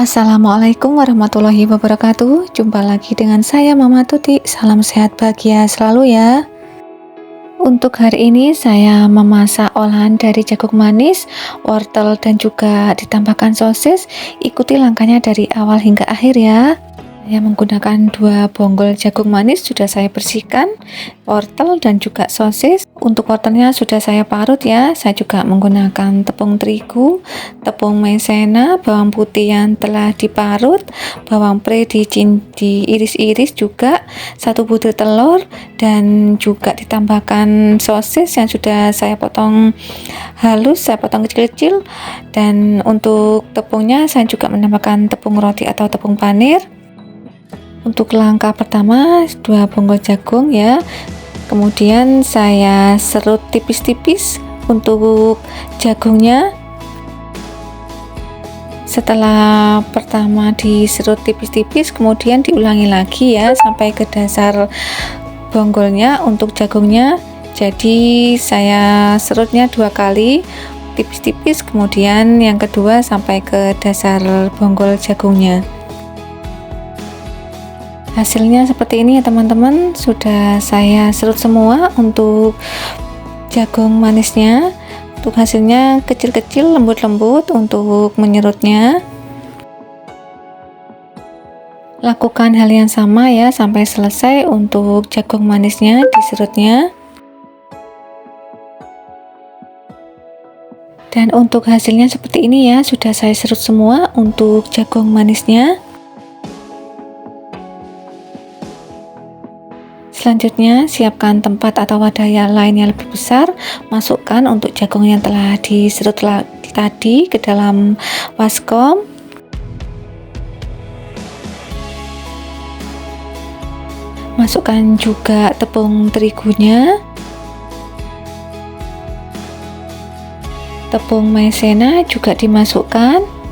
Assalamualaikum warahmatullahi wabarakatuh. Jumpa lagi dengan saya Mama Tuti. Salam sehat bahagia selalu ya. Untuk hari ini saya memasak olahan dari jagung manis, wortel dan juga ditambahkan sosis. Ikuti langkahnya dari awal hingga akhir ya. Saya menggunakan 2 bonggol jagung manis sudah saya bersihkan, wortel dan juga sosis. Untuk wortelnya sudah saya parut ya. Saya juga menggunakan tepung terigu, tepung maizena, bawang putih yang telah diparut, bawang pre diiris-iris juga, 1 butir telur dan juga ditambahkan sosis yang sudah saya potong halus, saya potong kecil-kecil. Dan untuk tepungnya saya juga menambahkan tepung roti atau tepung panir. Untuk langkah pertama 2 bonggol jagung ya, kemudian saya serut tipis-tipis untuk jagungnya. Setelah pertama diserut tipis-tipis, kemudian diulangi lagi ya sampai ke dasar bonggolnya untuk jagungnya. Jadi saya serutnya 2 kali tipis-tipis, kemudian yang kedua sampai ke dasar bonggol jagungnya. Hasilnya seperti ini ya teman-teman, sudah saya serut semua untuk jagung manisnya. Untuk hasilnya kecil-kecil, lembut-lembut untuk menyerutnya. Lakukan hal yang sama ya sampai selesai untuk jagung manisnya diserutnya. Dan untuk hasilnya seperti ini ya, sudah saya serut semua untuk jagung manisnya. Selanjutnya, siapkan tempat atau wadah yang lain yang lebih besar. Masukkan untuk jagung yang telah diserut tadi ke dalam baskom. Masukkan juga tepung terigunya, tepung maizena juga dimasukkan.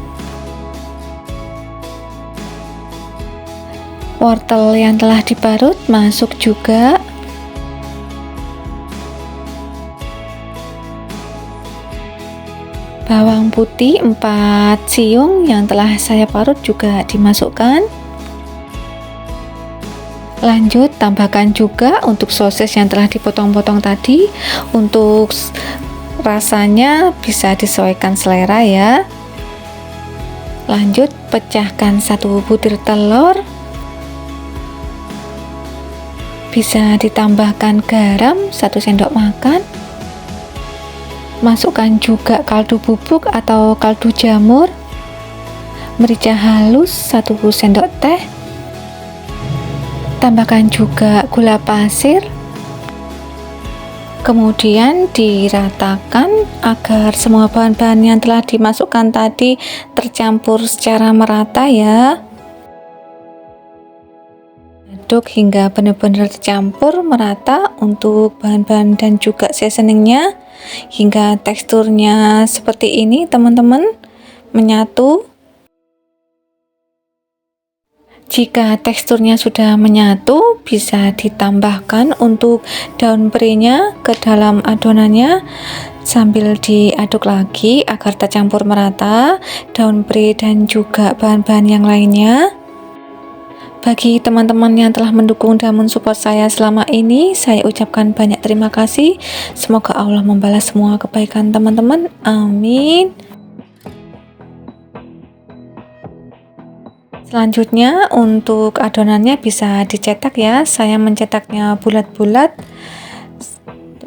Wortel yang telah diparut masuk juga. Bawang putih 4 siung yang telah saya parut juga dimasukkan. Lanjut tambahkan juga untuk sosis yang telah dipotong-potong tadi. Untuk rasanya bisa disesuaikan selera ya. Lanjut pecahkan 1 butir telur. Bisa ditambahkan garam 1 sendok makan. Masukkan juga kaldu bubuk atau kaldu jamur, merica halus 1 sendok teh. Tambahkan juga gula pasir. Kemudian diratakan agar semua bahan-bahan yang telah dimasukkan tadi tercampur secara merata ya. Aduk hingga benar-benar tercampur merata untuk bahan-bahan dan juga seasoningnya hingga teksturnya seperti ini teman-teman, menyatu. Jika teksturnya sudah menyatu, bisa ditambahkan untuk daun pre-nya ke dalam adonannya sambil diaduk lagi agar tercampur merata daun pre dan juga bahan-bahan yang lainnya. Bagi teman-teman yang telah mendukung dan mensupport saya selama ini, saya ucapkan banyak terima kasih. Semoga Allah membalas semua kebaikan teman-teman. Amin. Selanjutnya untuk adonannya bisa dicetak ya. Saya mencetaknya bulat-bulat.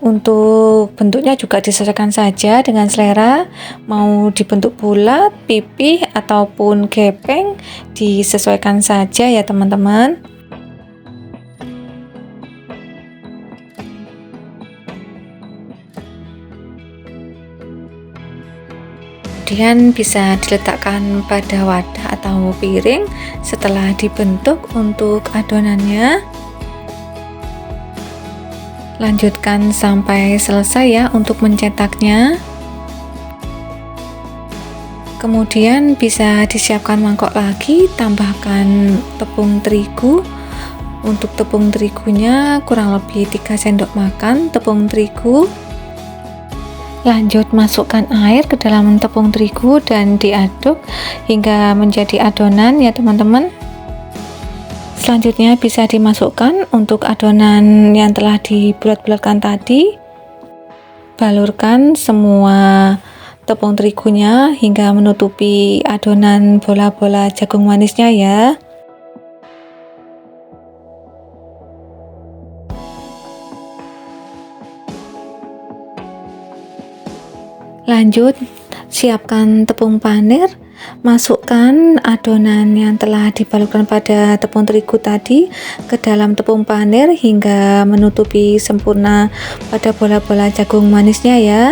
Untuk bentuknya juga disesuaikan saja dengan selera, mau dibentuk bulat, pipih ataupun gepeng disesuaikan saja ya teman-teman. Kemudian bisa diletakkan pada wadah atau piring setelah dibentuk untuk adonannya. Lanjutkan sampai selesai ya untuk mencetaknya. Kemudian bisa disiapkan mangkok lagi, tambahkan tepung terigu. Untuk tepung terigunya kurang lebih 3 sendok makan tepung terigu. Lanjut masukkan air ke dalam tepung terigu dan diaduk hingga menjadi adonan ya teman-teman. Selanjutnya bisa dimasukkan untuk adonan yang telah dibulat-bulatkan tadi. Balurkan semua tepung terigunya hingga menutupi adonan bola-bola jagung manisnya ya. Lanjut, siapkan tepung panir, masukkan adonan yang telah dibalurkan pada tepung terigu tadi ke dalam tepung panir hingga menutupi sempurna pada bola-bola jagung manisnya ya.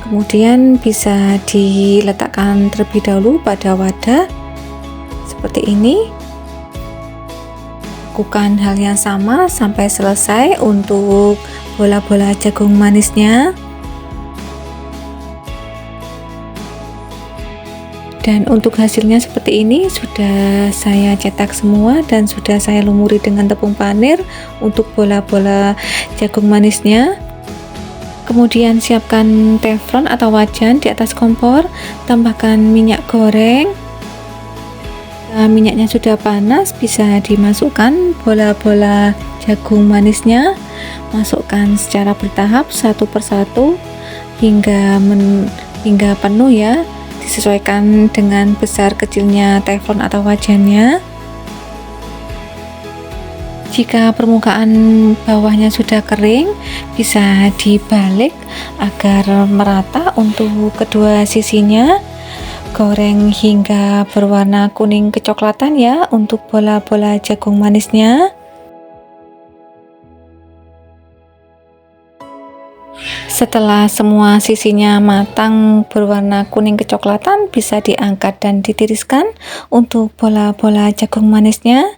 Kemudian bisa diletakkan terlebih dahulu pada wadah seperti ini. Lakukan hal yang sama sampai selesai untuk bola-bola jagung manisnya. Dan untuk hasilnya seperti ini, sudah saya cetak semua dan sudah saya lumuri dengan tepung panir untuk bola-bola jagung manisnya. Kemudian siapkan teflon atau wajan di atas kompor, tambahkan minyak goreng. Minyaknya sudah panas, bisa dimasukkan bola-bola jagung manisnya, masukkan secara bertahap satu persatu hingga penuh ya, disesuaikan dengan besar kecilnya teflon atau wajannya. Jika permukaan bawahnya sudah kering, bisa dibalik agar merata untuk kedua sisinya. Goreng hingga berwarna kuning kecoklatan ya untuk bola-bola jagung manisnya. Setelah semua sisinya matang berwarna kuning kecoklatan, bisa diangkat dan ditiriskan untuk bola-bola jagung manisnya.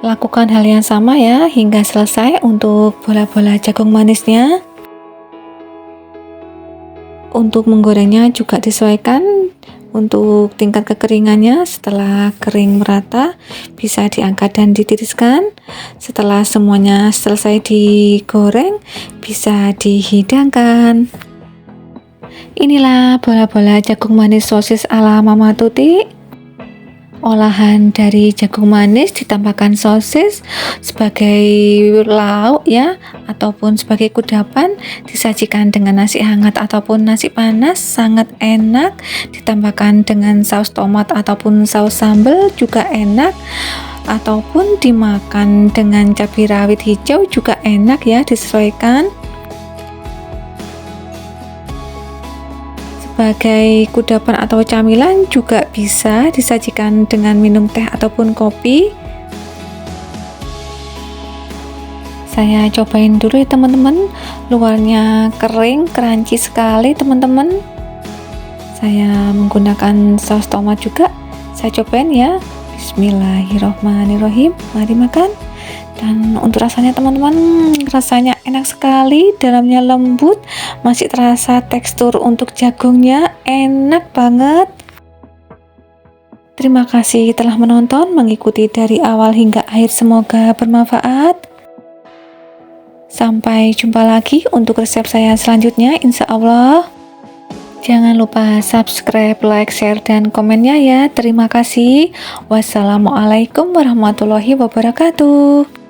Lakukan hal yang sama ya hingga selesai untuk bola-bola jagung manisnya. Untuk menggorengnya juga disesuaikan untuk tingkat kekeringannya. Setelah kering merata, bisa diangkat dan ditiriskan. Setelah semuanya selesai digoreng, bisa dihidangkan. Inilah bola-bola jagung manis sosis ala Mama Tuti. Olahan dari jagung manis ditambahkan sosis sebagai lauk ya, ataupun sebagai kudapan, disajikan dengan nasi hangat ataupun nasi panas, sangat enak. Ditambahkan dengan saus tomat ataupun saus sambal juga enak, ataupun dimakan dengan cabai rawit hijau juga enak ya, disesuaikan. Sebagai kudapan atau camilan juga bisa disajikan dengan minum teh ataupun kopi. Saya cobain dulu ya teman-teman. Luarnya kering, crunchy sekali teman-teman. Saya menggunakan saus tomat juga. Saya cobain ya. Bismillahirrohmanirrohim. Mari makan. Dan untuk rasanya teman-teman, rasanya enak sekali, dalamnya lembut, masih terasa tekstur untuk jagungnya, enak banget. Terima kasih telah menonton, mengikuti dari awal hingga akhir, semoga bermanfaat. Sampai jumpa lagi untuk resep saya selanjutnya, insya Allah. Jangan lupa subscribe, like, share, dan komennya ya. Terima kasih. Wassalamualaikum warahmatullahi wabarakatuh.